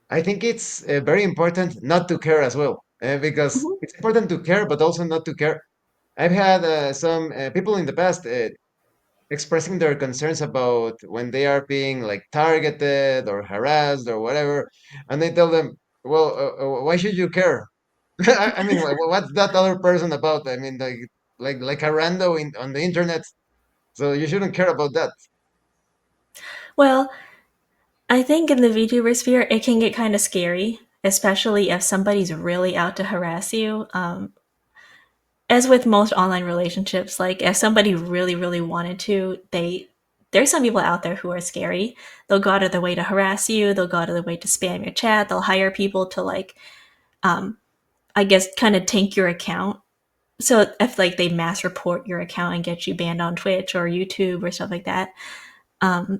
I think it's very important not to care as well, because Mhm. it's important to care, but also not to care. I've had some people in the past expressing their concerns about when they are being like targeted or harassed or whatever, and they tell them, "Well, why should you care? I mean, what's that other person about? I mean, like a rando on the internet, so you shouldn't care about that." Well, I think in the VTuber sphere, it can get kind of scary, especially if somebody's really out to harass you. As with most online relationships, like if somebody really, really wanted to, there's some people out there who are scary. They'll go out of their way to harass you. They'll go out of their way to spam your chat. They'll hire people to like, um, I guess, kind of tank your account. So if like they mass report your account and get you banned on Twitch or YouTube or stuff like that,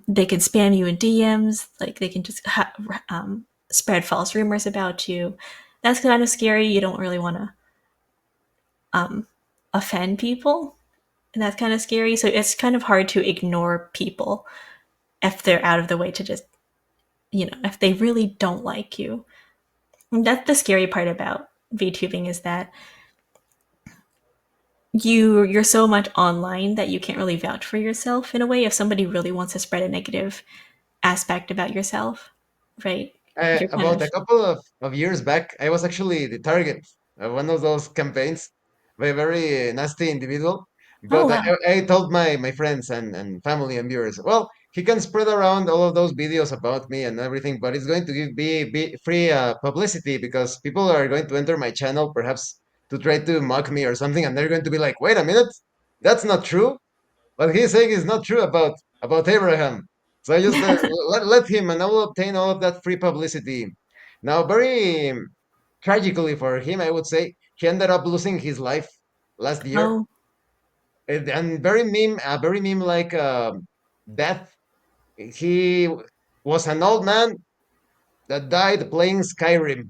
they can spam you in DMs. Like they can just spread false rumors about you. That's kind of scary. You don't really want to um, offend people, and that's kind of scary. So it's kind of hard to ignore people if they're out of the way to just, if they really don't like you. And that's the scary part about VTubing is that you're so much online that you can't really vouch for yourself in a way if somebody really wants to spread a negative aspect about yourself, right? You're kind About of, a couple of years back, I was actually the target of one of those campaigns by a very nasty individual. oh But wow. I told my friends and family and viewers, well, he can spread around all of those videos about me and everything, but it's going to be free publicity because people are going to enter my channel perhaps to try to mock me or something, and they're going to be like, wait a minute, that's not true. What he's saying is not true about Abraham. So I just let him, and I will obtain all of that free publicity. Now, very tragically for him, I would say he ended up losing his life last year, Oh and very meme like death. He was an old man that died playing Skyrim.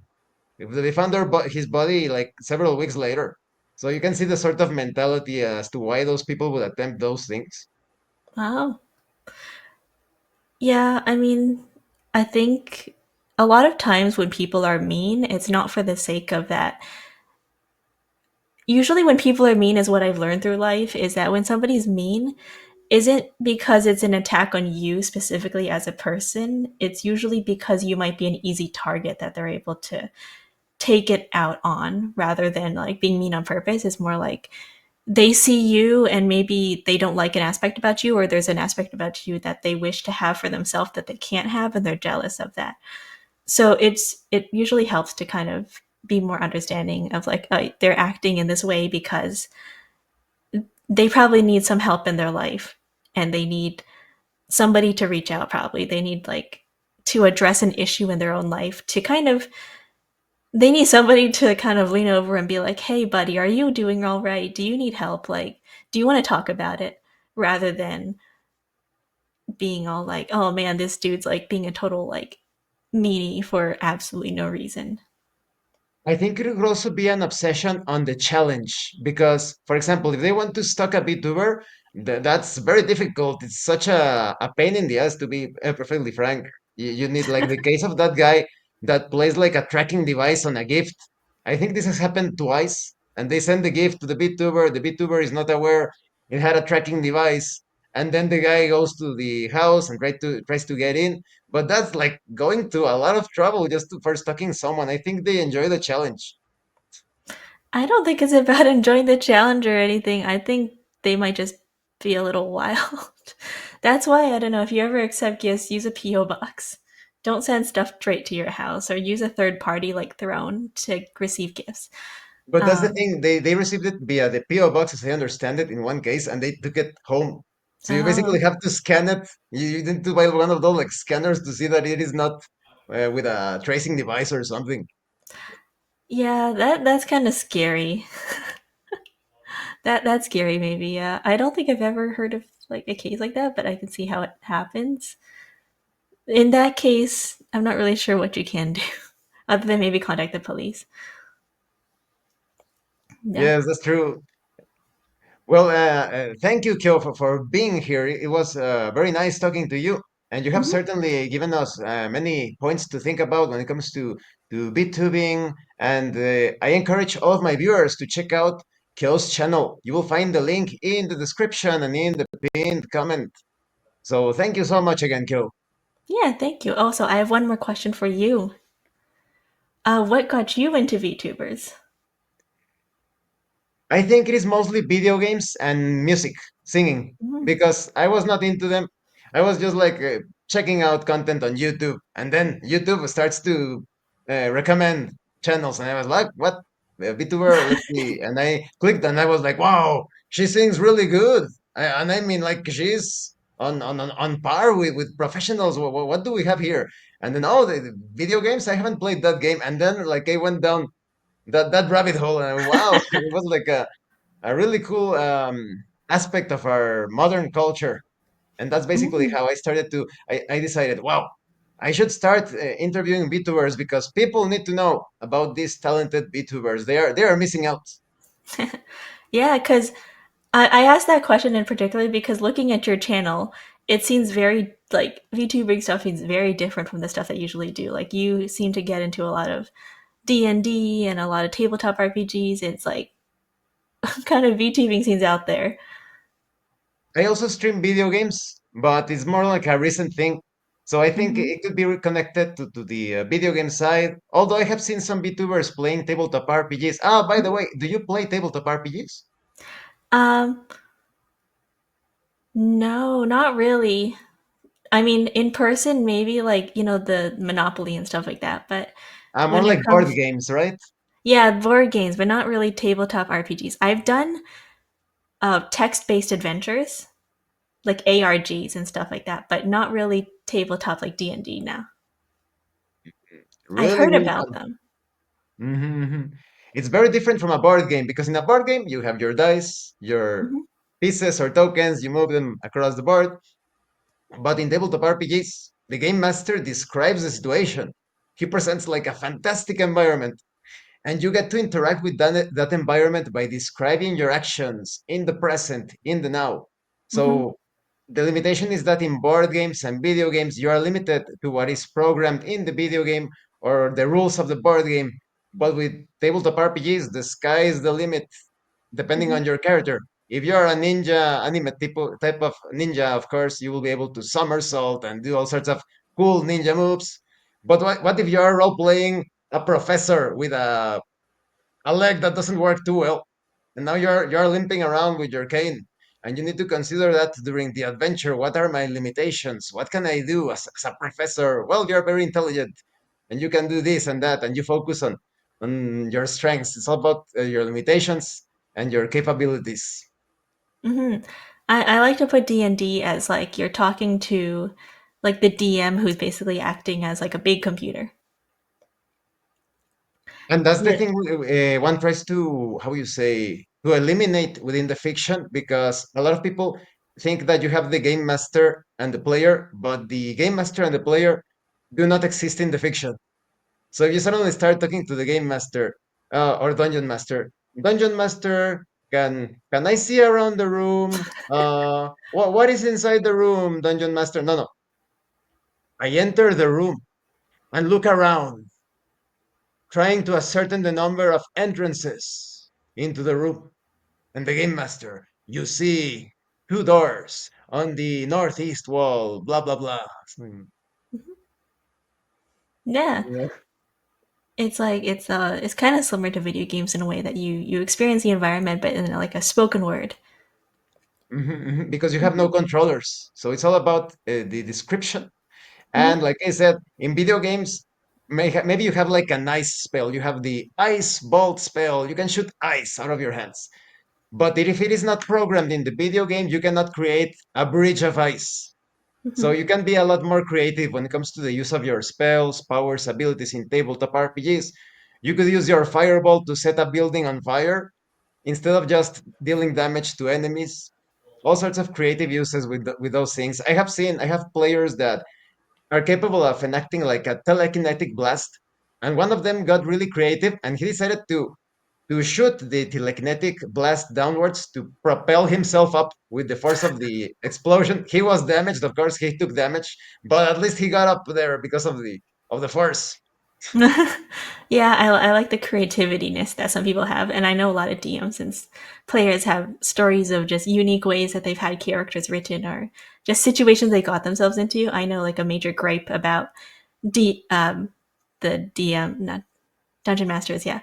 They found his body like several weeks later. So you can see the sort of mentality as to why those people would attempt those things. wow. Yeah, I mean, I think a lot of times when people are mean, it's not for the sake of that. Usually when people are mean is what I've learned through life is that when somebody's mean isn't because it's an attack on you specifically as a person. It's usually because you might be an easy target that they're able to take it out on rather than like being mean on purpose. It's more like they see you and maybe they don't like an aspect about you, or there's an aspect about you that they wish to have for themselves that they can't have and they're jealous of that. So it usually helps to kind of be more understanding of like, oh, they're acting in this way because they probably need some help in their life and they need somebody to reach out. Probably they need like to address an issue in their own life to kind of, they need somebody to kind of lean over and be like, hey buddy, are you doing all right? Do you need help? Like, do you want to talk about it? Rather than being all like, oh man, this dude's like being a total like meanie for absolutely no reason. I think it could also be an obsession on the challenge because, for example, if they want to stock a VTuber, that's very difficult. It's such a pain in the ass to be perfectly frank. You need like the case of that guy that plays like a tracking device on a gift. I think this has happened twice, and they send the gift to the VTuber. The VTuber is not aware it had a tracking device, and then the guy goes to the house and tries to get in, but that's like going to a lot of trouble for stalking someone. I think they enjoy the challenge. I don't think it's about enjoying the challenge or anything. I think they might just be a little wild. That's why I don't know if you ever accept gifts, use a PO box. Don't send stuff straight to your house or use a third party like Throne to receive gifts. But that's the Um, thing. They received it via the PO box, as I understand it, in one case, and they took it home. So you basically oh, have to scan it. You need to buy one of those like scanners to see that it is not with a tracing device or something. yeah, that's kind of scary. That's scary, maybe. Yeah, I don't think I've ever heard of like a case like that, but I can see how it happens. In that case, I'm not really sure what you can do, other than maybe contact the police. Yeah. Yes, that's true. Well, thank you, Kyo, for being here. It was very nice talking to you, and you have Mhm. certainly given us many points to think about when it comes to BitTubing. And I encourage all of my viewers to check out Kyo's channel. You will find the link in the description and in the pinned comment. So thank you so much again, Kyo. Yeah, thank you. Also, I have one more question for you. What got you into VTubers? I think it is mostly video games and music, singing, Mm. because I was not into them. I was just like checking out content on YouTube, and then YouTube starts to recommend channels, and I was like, what? VTuber, let's see. And I clicked, and I was like, wow, she sings really good. And I mean, like, she's on par with professionals. What do we have here? And then, oh, the video games, I haven't played that game. And then, like, I went down that rabbit hole, and wow, it was like a really cool aspect of our modern culture. And that's basically Mm. how I decided, wow, I should start interviewing VTubers because people need to know about these talented VTubers. They are missing out. Yeah, because I asked that question in particular because looking at your channel, it seems very like VTubing stuff seems very different from the stuff that I usually do. Like you seem to get into a lot of D&D and a lot of tabletop RPGs. It's like kind of VTubing scenes out there. I also stream video games, but it's more like a recent thing. So I think Hmm. it could be reconnected to the video game side. Although I have seen some VTubers playing tabletop RPGs. Ah, by the way, do you play tabletop RPGs? Um, no, not really. I mean, in person, maybe like, the Monopoly and stuff like that. But Ah, more when it like board comes, games, right? yeah, board games, but not really tabletop RPGs. I've done text-based adventures, like ARGs and stuff like that, but not really tabletop like D&D now. I've Really, heard really about fun. them. Mhm. It's very different from a board game because in a board game you have your dice, your Hmm. pieces or tokens, you move them across the board. But in tabletop RPGs, the game master describes the situation. He presents like a fantastic environment, and you get to interact with that environment by describing your actions in the present, in the now. Hmm. So the limitation is that in board games and video games, you are limited to what is programmed in the video game or the rules of the board game. But with tabletop RPGs, the sky is the limit, depending Hmm. on your character. If you are a ninja anime type of ninja, of course, you will be able to somersault and do all sorts of cool ninja moves. But what if you are role playing a professor with a leg that doesn't work too well, and now you're limping around with your cane, and you need to consider that during the adventure. What are my limitations? What can I do as a professor? Well, you're very intelligent, and you can do this and that, and you focus on your strengths. It's all about your limitations and your capabilities. Hmm. I like to put D&D as like you're talking to like the DM who's basically acting as like a big computer. And that's the But thing one tries to, how you say, to eliminate within the fiction, because a lot of people think that you have the game master and the player, but the game master and the player do not exist in the fiction. So if you suddenly start talking to the game master or dungeon master, can I see around the room? What is inside the room, dungeon master? No, no. I enter the room and look around, trying to ascertain the number of entrances into the room. And the game master, you see two doors on the northeast wall, blah, blah, blah. yeah, Yeah. it's like it's kind of similar to video games in a way that you experience the environment, but in like a spoken word. Because you have no Hmm. controllers. So it's all about the description. And Hmm. like I said, in video games, maybe you have like an ice spell. You have the ice bolt spell. You can shoot ice out of your hands. But if it is not programmed in the video game, you cannot create a bridge of ice. So Hmm. you can be a lot more creative when it comes to the use of your spells, powers, abilities in tabletop RPGs. You could use your fireball to set a building on fire instead of just dealing damage to enemies. All sorts of creative uses with those things. I have players that are capable of enacting like a telekinetic blast, and one of them got really creative, and he decided to shoot the telekinetic blast downwards to propel himself up with the force of the explosion. He was damaged, of course, he took damage, but at least he got up there because of the force. Yeah, I like the creativityness that some people have, and I know a lot of DMs since players have stories of just unique ways that they've had characters written or just situations they got themselves into. I know like a major gripe about D the DM, not dungeon masters, yeah,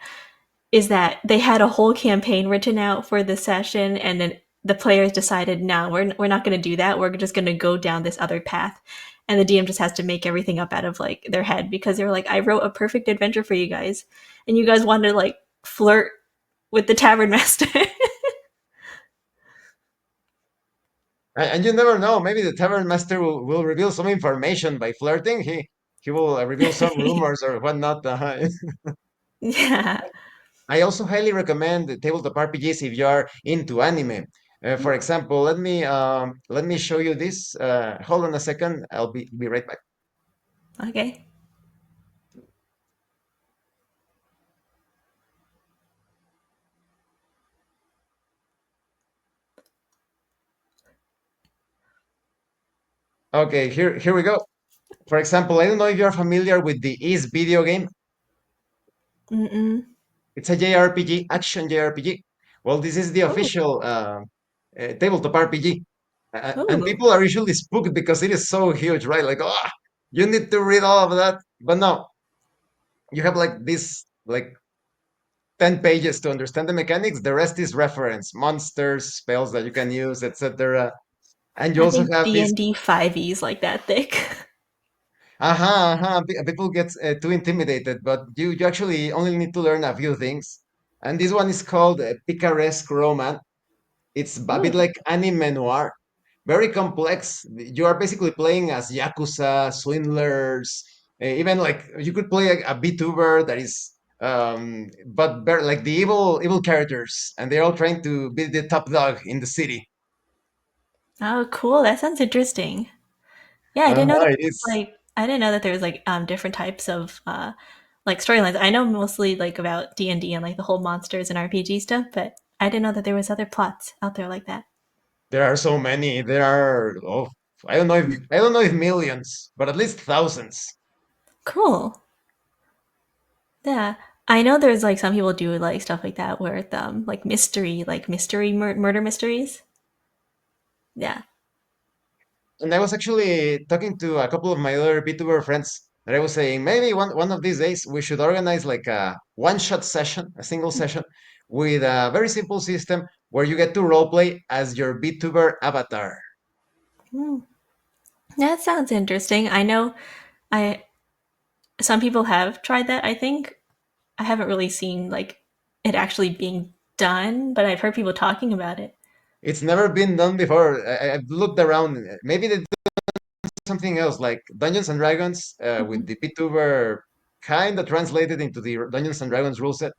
is that they had a whole campaign written out for the session, and then the players decided, no, we're not going to do that. We're just going to go down this other path. and the DM just has to make everything up out of like their head because they were like, I wrote a perfect adventure for you guys, and you guys wanted to like flirt with the tavern master. And you never know. Maybe the tavern master will reveal some information by flirting. He will reveal some rumors or whatnot. Yeah. I also highly recommend the tabletop RPGs if you are into anime. For example, let me show you this. Hold on a second. I'll be right back. Okay. Okay, here we go. For example, I don't know if you're familiar with the Is video game. Mm-mm. It's a JRPG, action JRPG. Well, this is the Oh. official tabletop RPG. And Oh. people are usually spooked because it is so huge, right? Like, oh, you need to read all of that. But no, you have like this, like 10 pages to understand the mechanics. The rest is reference, monsters, spells that you can use, etc. And you I also think have this, D&D 5e's like that thick. people get too intimidated, but you actually only need to learn a few things. And this one is called Picaresque Romance. It's a bit Oh. like anime noir, very complex. You are basically playing as yakuza, swindlers, even like you could play a VTuber that is, but very, like the evil characters, and they're all trying to be the top dog in the city. Oh, cool. That sounds interesting. Yeah, I didn't know that It is. like I didn't know that there was like different types of like storylines. I know mostly like about D&D and like the whole monsters and RPG stuff, but I didn't know that there was other plots out there like that. There are so many. There are I don't know if millions, but at least thousands. Cool. Yeah. I know there's like some people do like stuff like that where it's like mystery murder mysteries. Yeah. And I was actually talking to a couple of my other VTuber friends that I was saying maybe one of these days we should organize like a one-shot session, a single session with a very simple system where you get to roleplay as your VTuber avatar. Hmm. That sounds interesting. I know I some people have tried that, I think. I haven't really seen like it actually being done, but I've heard people talking about it. It's never been done before. I've looked around. Maybe they do something else like Dungeons and Dragons with Mhm. the VTuber kind of translated into the Dungeons and Dragons rule set.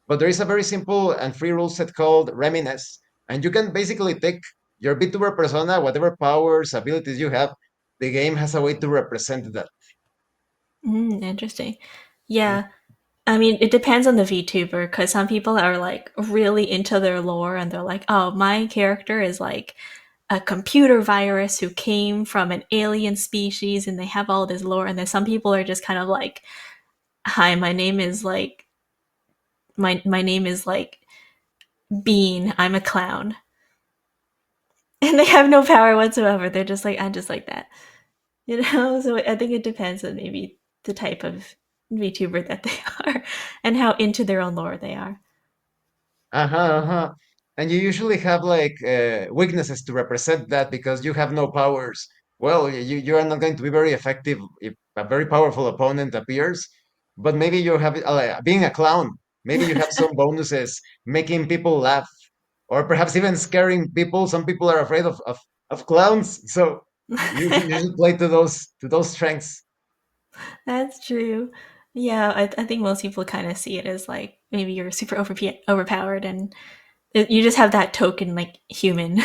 But there is a very simple and free rule set called Reminisce, and you can basically take your VTuber persona, whatever powers, abilities you have. The game has a way to represent that. Interesting. Yeah, I mean, it depends on the VTuber because some people are like really into their lore and they're like, oh, my character is like a computer virus who came from an alien species and they have all this lore. And then some people are just kind of like, hi, my name is like Bean. I'm a clown. And they have no power whatsoever. They're just like, I'm just like that. You know? So I think it depends on maybe the type of VTuber that they are and how into their own lore they are. Uh-huh, uh-huh. And you usually have like weaknesses to represent that because you have no powers. Well, you are not going to be very effective if a very powerful opponent appears, but maybe you have being a clown. Maybe you have some bonuses, making people laugh, or perhaps even scaring people. Some people are afraid of clowns, so you should play to those strengths. That's true. Yeah, I think most people kind of see it as like maybe you're super overpowered and you just have that token like human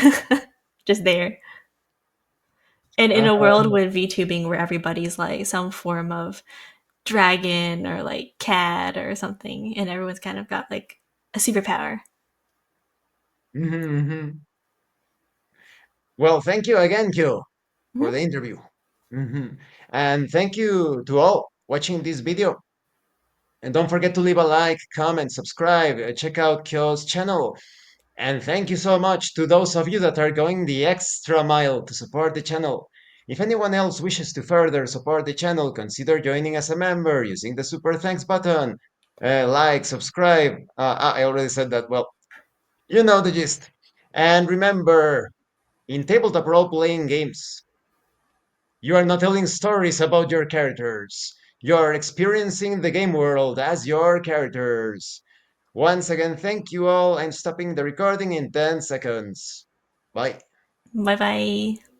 just there. And in a world Uh, with VTubing where everybody's like some form of dragon or like cat or something, and everyone's kind of got like a superpower. mhm, mhm. Well, thank you again, Kyo, for the Mhm. interview. Mhm. And thank you to all watching this video. And don't forget to leave a like, comment, subscribe, check out Kyo's channel. And thank you so much to those of you that are going the extra mile to support the channel. If anyone else wishes to further support the channel, consider joining as a member using the super thanks button. Like, subscribe. I already said that. Well, you know the gist. And remember, in tabletop role playing games, You are not telling stories about your characters. You're experiencing the game world as your characters. Once again, thank you all. I'm stopping the recording in 10 seconds. Bye. Bye bye.